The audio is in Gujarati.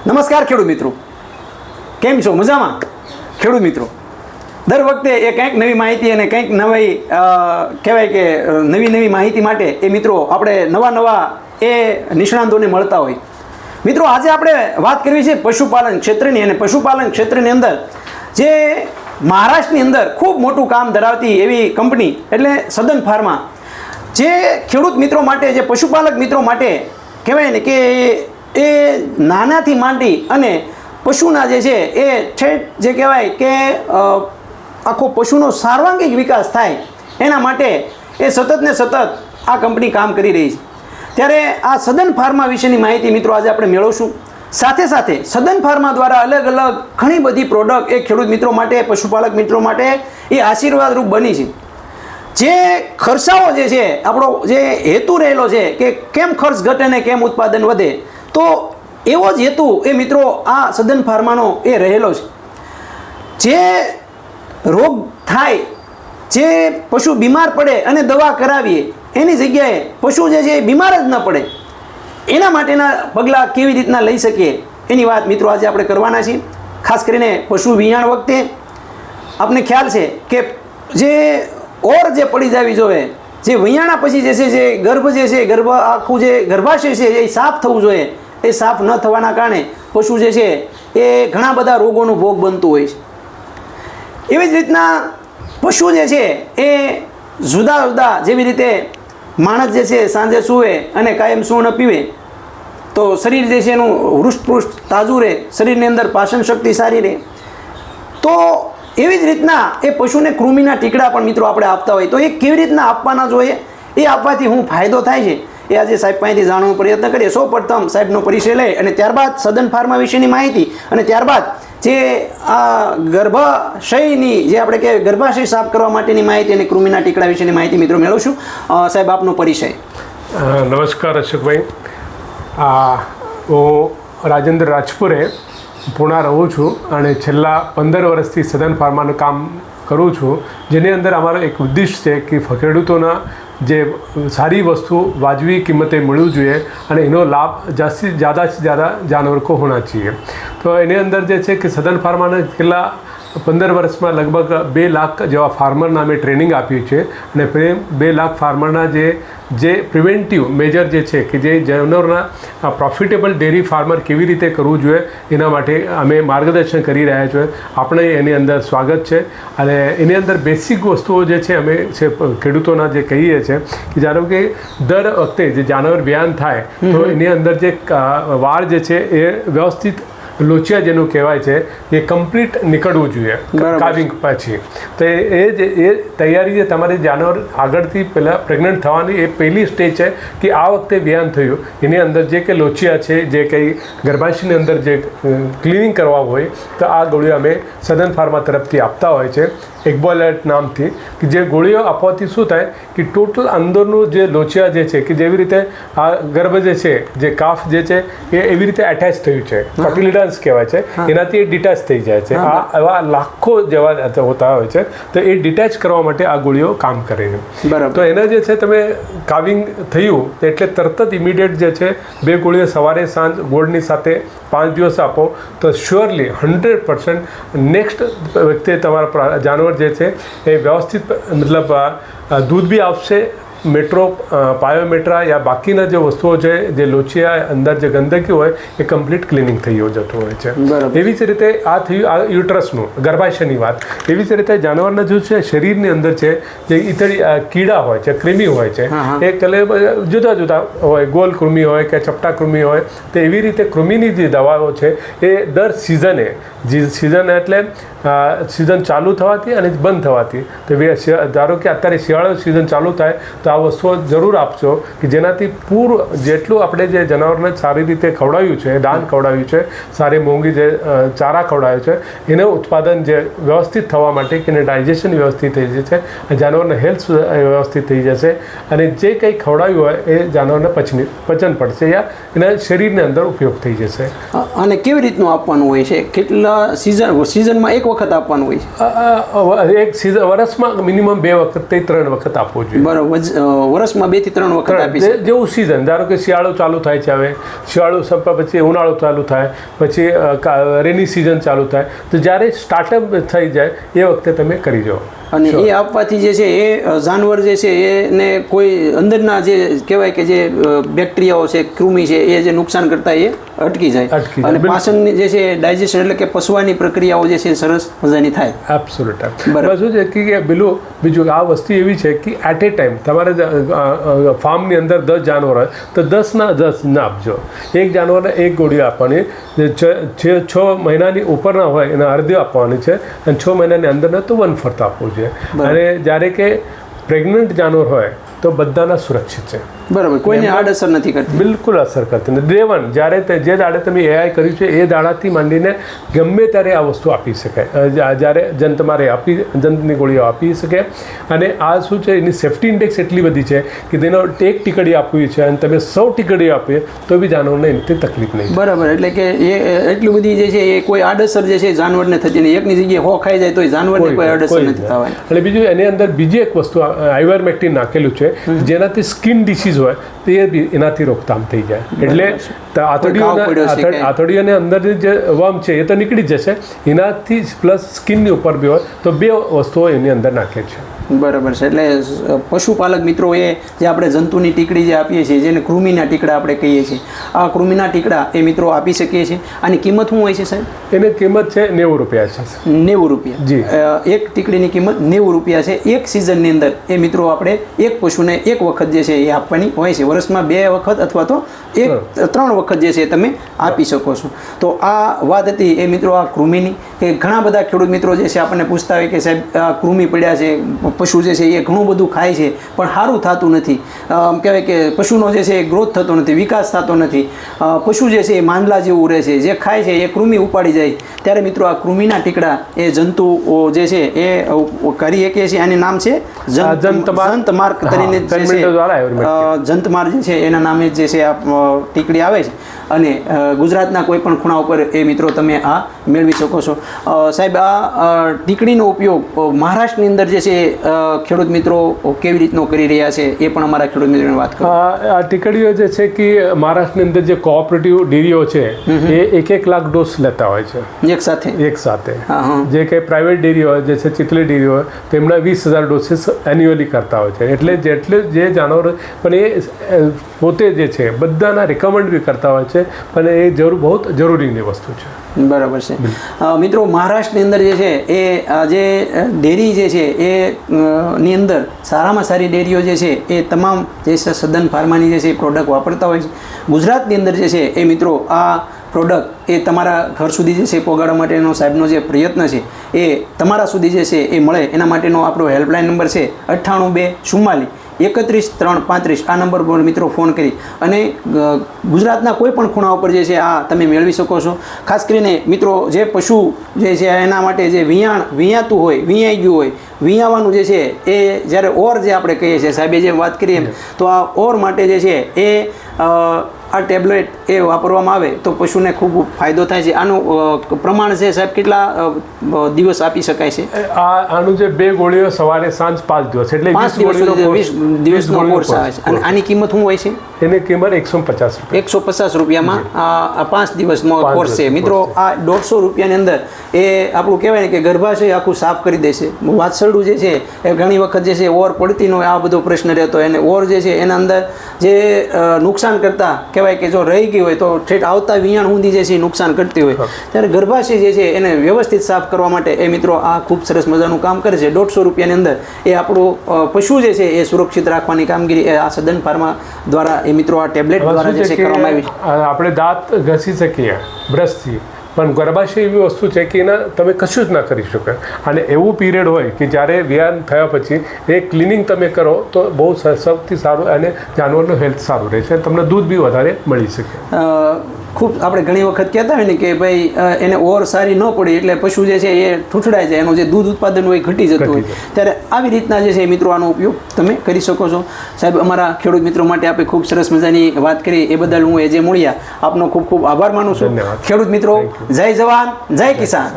નમસ્કાર ખેડૂત મિત્રો, કેમ છો? મજામાં? ખેડૂત મિત્રો, દર વખતે એ કંઈક નવી માહિતી અને કંઈક નવી કહેવાય કે નવી માહિતી માટે એ મિત્રો આપણે નવા એ નિષ્ણાંતોને મળતા હોય. મિત્રો, આજે આપણે વાત કરવી છે પશુપાલન ક્ષેત્રની. અને પશુપાલન ક્ષેત્રની અંદર જે મહારાષ્ટ્રની અંદર ખૂબ મોટું કામ ધરાવતી એવી કંપની એટલે સદન ફાર્મા, જે ખેડૂત મિત્રો માટે, જે પશુપાલક મિત્રો માટે કહેવાય ને કે એ નાનાથી માંડી અને પશુના જે છે એ ઠેઠ જે કહેવાય કે આખો પશુનો સર્વાંગીક વિકાસ થાય એના માટે એ સતત ને સતત આ કંપની કામ કરી રહી છે. ત્યારે આ સદન ફાર્મા વિશેની માહિતી મિત્રો આજે આપણે મેળવશું. સાથે સાથે સદન ફાર્મા દ્વારા અલગ અલગ ઘણી બધી પ્રોડક્ટ એ ખેડૂત મિત્રો માટે, પશુપાલક મિત્રો માટે એ આશીર્વાદરૂપ બની છે. જે ખર્ચાઓ જે છે, આપણો જે હેતુ રહેલો છે કે કેમ ખર્ચ ઘટે ને કેમ ઉત્પાદન વધે, તો એવો જ હેતુ એ મિત્રો આ સદન ફાર્માનો એ રહેલો છે. જે રોગ થાય, જે પશુ બીમાર પડે અને દવા કરાવીએ એની જગ્યાએ પશુ જે છે એ બીમાર જ ન પડે, એના માટેના પગલાં કેવી રીતના લઈ શકીએ એની વાત મિત્રો આજે આપણે કરવાના છીએ. ખાસ કરીને પશુ વિયાણ વખતે આપને ખ્યાલ છે કે જે ઓર જે પડી જવી જોઈએ, જે વિયાણા પછી જે છે, જે ગર્ભ જે છે, ગર્ભ આખું જે ગર્ભાશય છે એ સાફ થવું જોઈએ. એ સાફ ન થવાના કારણે પશુ જે છે એ ઘણા બધા રોગોનો ભોગ બનતું હોય છે. એવી જ રીતના પશુ જે છે એ જુદા જુદા, જેવી રીતે માણસ જે છે સાંજે સૂવે અને કાયમ સૂણ પીવે તો શરીર જે છે એનું હૃષ્ટપુષ્ટ તાજું રહે, શરીરની અંદર પાચન શક્તિ સારી રહે. તો એવી જ રીતના એ પશુને કૃમિના ટીકડા પણ મિત્રો આપણે આપતા હોય, તો એ કેવી રીતના આપવાના જોઈએ, એ આપવાથી શું ફાયદો થાય છે એ આજે સાહેબ પાસેથી જાણવાનો પ્રયત્ન કરીએ. સૌપ્રથમ સાહેબનો પરિચય લઈ અને ત્યારબાદ સદન ફાર્મા વિશેની માહિતી અને ત્યારબાદ જે આ ગર્ભાશયની, જે આપણે કે ગર્ભાશય સાફ કરવા માટેની માહિતી અને કૃમિના ટીકડા વિશેની માહિતી મિત્રો મેળવશું. સાહેબ, આપનો પરિચય. નમસ્કાર અશોકભાઈ, હું રાજેન્દ્ર રાજપુરે પૂણા રહું છું અને છેલ્લા 15 વર્ષથી સદન ફાર્માનું કામ કરું છું, જેની અંદર અમારો એક ઉદ્દેશ છે કે ખેડૂતોના જે સારી વસ્તુ વાજબી કિંમતે મળવું જોઈએ અને એનો લાભ ज़्यादा से ज़्यादा जानवर को होना चाहिए. તો એની અંદર જે છે કે સદન ફાર્માને છેલ્લા 15 વર્ષમાં લગભગ 2 લાખ જેવા ફાર્મરના અમે ટ્રેનિંગ આપ્યું છે. અને 2 લાખ ફાર્મરના જે પ્રિવેન્ટિવ મેજર જે છે કે જે જાનવરના પ્રોફિટેબલ ડેરી ફાર્મર કેવી રીતે કરવું જોઈએ એના માટે અમે માર્ગદર્શન કરી રહ્યા છીએ. આપણે એની અંદર સ્વાગત છે. અને એની અંદર બેસિક વસ્તુઓ જે છે અમે ખેડૂતોના જે કહીએ છીએ કે ધારો કે દર વખતે જે જાનવર વ્યાન થાય તો એની અંદર જે વાળ જે છે એ વ્યવસ્થિત લોચિયા જેનું કહેવાય છે એ કમ્પ્લીટ નીકળવું જોઈએ કાવિંગ પછી. તો એ તૈયારી જે તમારે જાનવર આગળથી પહેલાં પ્રેગ્નન્ટ થવાની એ પહેલી સ્ટેજ છે કે આ વખતે વ્યાન થયું એની અંદર જે કે લોચિયા છે, જે કંઈ ગર્ભાશયની અંદર જે ક્લિનિંગ કરવા હોય તો આ ગોળીઓ અમે સદન ફાર્મા તરફથી આપતા હોય છે એક્બોલેટ નામથી. કે જે ગોળીઓ આપવાથી શું થાય કે ટોટલ અંદરનું જે લોચિયા જે છે કે જેવી રીતે આ ગર્ભ જે છે, જે કાફ જે છે એ એવી રીતે એટેચ થયું છે, કોટિલિડન્સ કહેવાય છે, એનાથી એ ડિટેચ થઈ જાય છે. આ એવા લાખો જેવા હોતા હોય છે. તો એ ડિટેચ કરવા માટે આ ગોળીઓ કામ કરે છે. તો એના જે છે તમે કાવિંગ થયું એટલે તરત જ ઇમિડિયેટ જે છે 2 ગોળીઓ સવારે સાંજ ગોળની સાથે 5 દિવસ આપો તો શ્યોરલી 100% નેક્સ્ટ વખતે તમારા જાનવર જે છે એ વ્યવસ્થિત મતલબ દૂધ બી આપશે. મેટ્રો પાયોમેટ્રા યા બાકીના જે વસ્તુઓ છે, જે લોચિયા અંદર જે ગંદકી હોય એ કમ્પ્લીટ ક્લિનિંગ થઈ જતું હોય છે. એવી જ રીતે આ થયું આ યુટ્રસનું ગર્ભાશયની વાત. એવી જ રીતે જાનવરના જે છે શરીરની અંદર છે જે ઇતળી કીડા હોય છે, કૃમિ હોય છે, એ કલે જુદા જુદા હોય, ગોલ કૃમિ હોય કે ચપટા કૃમિ હોય. તો એવી રીતે કૃમિની જે દવાઓ છે એ દર સિઝને, સિઝન એટલે સિઝન ચાલુ થવાથી અને બંધ થવાથી, તો ધારો કે અત્યારે શિયાળો સિઝન ચાલુ થાય તો આ વસ્તુઓ જરૂર આપશો કે જેનાથી જેટલું આપણે જે જનાવરને સારી રીતે ખવડાવ્યું છે, દાન ખવડાવ્યું છે, સારી મોંઘી જે ચારા ખવડાવ્યો છે, એનું ઉત્પાદન જે વ્યવસ્થિત થવા માટે કે એને ડાયજેશન વ્યવસ્થિત થઈ જશે, જાનવરને હેલ્થ વ્યવસ્થિત થઈ જશે અને જે કંઈ ખવડાવ્યું હોય એ જાનવરને પચન પડશે યા એના શરીરની અંદર ઉપયોગ થઈ જશે. અને કેવી રીતનું આપવાનું હોય છે? કેટલા સિઝનમાં એક વખત આપવાનું હોય છે? એક વર્ષમાં મિનિમમ 2 વખત 3 વખત આપવું જોઈએ. બરાબર. વર્ષમાં 2 થી 3 વખત આપી શકે. જેવું સિઝન, ધારો કે શિયાળો ચાલુ થાય છે, હવે શિયાળો સંપા પછી ઉનાળો ચાલુ થાય, પછી રેની સિઝન ચાલુ થાય, તો જ્યારે સ્ટાર્ટઅપ થઈ જાય એ વખતે તમે કરી જાઓ. અને એ આપવાથી જે છે એ જાનવર જે છે એને કોઈ અંદરના જે કહેવાય કે જે બેક્ટેરિયાઓ છે, કૃમિ છે, એ જે નુકસાન કરતા એ અટકી જાય અને પાચનની જે છે ડાયજેશન એટલે કે પચવાની પ્રક્રિયાઓ જે છે સરસ મજાની થાય. એબ્સોલ્યુટ. બરાબર. શું છે કે બીજું આ વસ્તુ એવી છે કે એટ એ ટાઈમ તમારે ફાર્મની અંદર 10 જાનવર હોય તો 10ના 10 ના આપજો. એક જાનવરને એક ગોળી આપવાની, 6 મહિનાની ઉપરના હોય એને અડધી આપવાની છે અને 6 મહિનાની અંદરના તો 1/4 આપવું છે. અને જ્યારે કે પ્રેગ્નન્ટ જાનવર હોય તો બધાના સુરક્ષિત છે. બરાબર, કોઈને આડઅસર નથી કરતી. બિલકુલ અસર કરતી નથી. ડે 1 જ્યારે જે દાડે તમે એઆઈ કર્યું છે એ દાડાથી માંડીને ગમે ત્યારે આ વસ્તુ આપી શકાય. જ્યારે તમારે જંતની ગોળીઓ આપી શકે. અને આ શું છે, એની સેફ્ટી ઇન્ડેક્સ એટલી બધી છે કે તેનો એક ટીકડી આપવી છે અને તમે 100 ટીકડી આપીએ તો બી જાનવરને એનાથી તકલીફ નહીં. બરાબર, એટલે કે એ એટલી બધી જે છે એ કોઈ આડઅસર જે છે જાનવરને થતી નહીં. એકની જગ્યાએ હો ખાઈ જાય તો જાનવરને કોઈ આડઅસર નથી થવાની. અને બીજું એની અંદર બીજી એક વસ્તુ આઇવરમેક્ટિન નાખેલું છે, જેનાથી સ્કિન ડિસીઝ હોય તો એ બી એનાથી રોકથામ થઈ જાય. એટલે આંતરડીઓની અંદર જે વર્મ છે એ તો નીકળી જશે, એનાથી પ્લસ સ્કિનની ઉપર બી હોય તો 2 વસ્તુઓ એની અંદર નાખે છે. બરાબર છે. એટલે પશુપાલક મિત્રો એ જે આપણે જંતુની ટીકડી જે આપીએ છીએ, જેને કૃમિના ટીકડા આપણે કહીએ છીએ, આ કૃમિના ટીકડા એ મિત્રો આપી શકીએ છીએ. આની કિંમત શું હોય છે સાહેબ? એની કિંમત છે 90 રૂપિયા છે. 90 રૂપિયા જી. એક ટીકડીની કિંમત 90 રૂપિયા છે. એક સિઝનની અંદર એ મિત્રો આપણે એક પશુને એક વખત જે છે એ આપવાની હોય છે. વર્ષમાં 2 વખત અથવા તો 3 વખત જે છે તમે આપી શકો છો. તો આ વાત હતી એ મિત્રો આ કૃમિની, કે ઘણા બધા ખેડૂત મિત્રો જે છે આપણને પૂછતા હોય કે સાહેબ આ કૃમિ પડ્યા છે, પશુ જે છે એ ઘણું બધું ખાય છે પણ સારું થતું નથી, કહેવાય કે પશુનો જે છે એ ગ્રોથ થતો નથી, વિકાસ થતો નથી, પશુ જે છે એ માંદલા જેવું રહે છે, જે ખાય છે એ કૃમિ ઉપાડી જાય. ત્યારે મિત્રો આ કૃમિના ટીકડા એ જંતુઓ જે છે એ કરી શકીએ છીએ. આનું નામ છે જંતમાર્ક તરીને જંતમાર જે છે એના નામે જે છે આ ટીકડી આવે છે. અને ગુજરાતના કોઈ પણ ખૂણા ઉપર એ મિત્રો તમે આ મેળવી શકો છો. સાહેબ, આ ટીકડીનો ઉપયોગ મહારાષ્ટ્રની અંદર જે છે ખેડૂત મિત્રો કેવી રીતનો કરી રહ્યા છે એ પણ અમારા ખેડૂત મિત્રોને વાત કરો. આ ટીકડીઓ જે છે કે મહારાષ્ટ્રની અંદર જે કોઓપરેટિવ ડેરીઓ છે એ 1 લાખ ડોઝ લેતા હોય છે એક સાથે. જે કે પ્રાઇવેટ ડેરી હોય, જે છે ચીખલી ડેરી હોય, તેમના 20,000 ડોસીસ એન્યુઅલી કરતા હોય છે. એટલે જે જાનવર પણ એ પોતે જે છે બધાના રિકમેન્ડ બી કરતા હોય છે, પણ એ બહુ જરૂરીની વસ્તુ છે. બરાબર છે. મિત્રો મહારાષ્ટ્રની અંદર જે છે એ જે ડેરી જે છે એ ની અંદર સારામાં સારી ડેરીઓ જે છે એ તમામ જે છે સદન ફાર્માની જે છે એ પ્રોડક્ટ વાપરતા હોય છે. ગુજરાતની અંદર જે છે એ મિત્રો આ પ્રોડક્ટ એ તમારા ઘર સુધી જે છે પહોંચાડવા માટેનો સાહેબનો જે પ્રયત્ન છે એ તમારા સુધી જે છે એ મળે એના માટેનો આપણો હેલ્પલાઇન નંબર છે 98 244 31 3 35. આ નંબર પર મિત્રો ફોન કરી અને ગુજરાતના કોઈ પણ ખૂણા ઉપર જે છે આ તમે મેળવી શકો છો. ખાસ કરીને મિત્રો જે પશુ જે છે એના માટે જે વિયાતું હોય, વિયાઈ ગયું હોય, વિયાવાનું જે છે એ જ્યારે ઓર જે આપણે કહીએ છીએ, સાહેબે જે વાત કરી એમ, તો આ ઓર માટે જે છે એ આ ટેબ્લેટ એ વાપરવામાં આવે તો પશુને ખૂબ ફાયદો થાય છે. આનું પ્રમાણ છે સાહેબ કેટલા દિવસ આપી શકાય છે? આનું જે 2 ગોળીઓ સવારે સાંજ 5 દિવસ, એટલે 20 દિવસનો કોર્સ આવે છે. અને આની કિંમત શું હોય છે? એની કિંમત 150 રૂપિયા. 150 રૂપિયામાં આ 5 દિવસનો કોર્સ છે. મિત્રો આ 150 રૂપિયાની અંદર એ આપણું કહેવાય ને કે ગર્ભાશય આખું સાફ કરી દેશે. વાછરડું જે છે એ ઘણી વખત જે છે ઓર પડતી ન હોય, આ બધો પ્રશ્ન રહેતો હોય, અને ઓર જે છે એના અંદર જે નુકસાન કરતા કહેવાય કે જો રહી ગઈ હોય તો ઠેઠ આવતા વિયાણ ઊંધી જે છે એ નુકસાન કરતી હોય, ત્યારે ગર્ભાશય જે છે એને વ્યવસ્થિત સાફ કરવા માટે એ મિત્રો આ ખૂબ સરસ મજાનું કામ કરે છે. 150 રૂપિયાની અંદર એ આપણું પશુ જે છે એ સુરક્ષિત રાખવાની કામગીરી આ સદન ફાર્મા દ્વારા એ મિત્રો આ ટેબ્લેટ દ્વારા જે છે કરવામાં આવી છે. આપણે દાંત ઘસી શકીએ બ્રશથી, પણ ગર્ભાશય એવી વસ્તુ છે કે એના તમે કશું જ ના કરી શકો. અને એવું પીરિયડ હોય કે જ્યારે વ્યાયામ થયા પછી એ ક્લિનિંગ તમે કરો તો બહુ સૌથી સારું અને જાનવરનું હેલ્થ સારું રહે છે, તમને દૂધ બી વધારે મળી શકે. ખૂબ આપણે ઘણી વખત કહેતા હોય ને કે ભાઈ એને ઓર સારી ન પડી એટલે પશુ જે છે એ ઠૂઠડાઈ જાય, એનું જે દૂધ ઉત્પાદન હોય ઘટી જતું હોય, ત્યારે આવી રીતના જે છે મિત્રો આનો ઉપયોગ તમે કરી શકો છો. સાહેબ, અમારા ખેડૂત મિત્રો માટે આપણે ખૂબ સરસ મજાની વાત કરી એ બદલ હું એ જે મળ્યા આપનો ખૂબ ખૂબ આભાર માનું છું. ખેડૂત મિત્રો, જય જવાન જય કિસાન.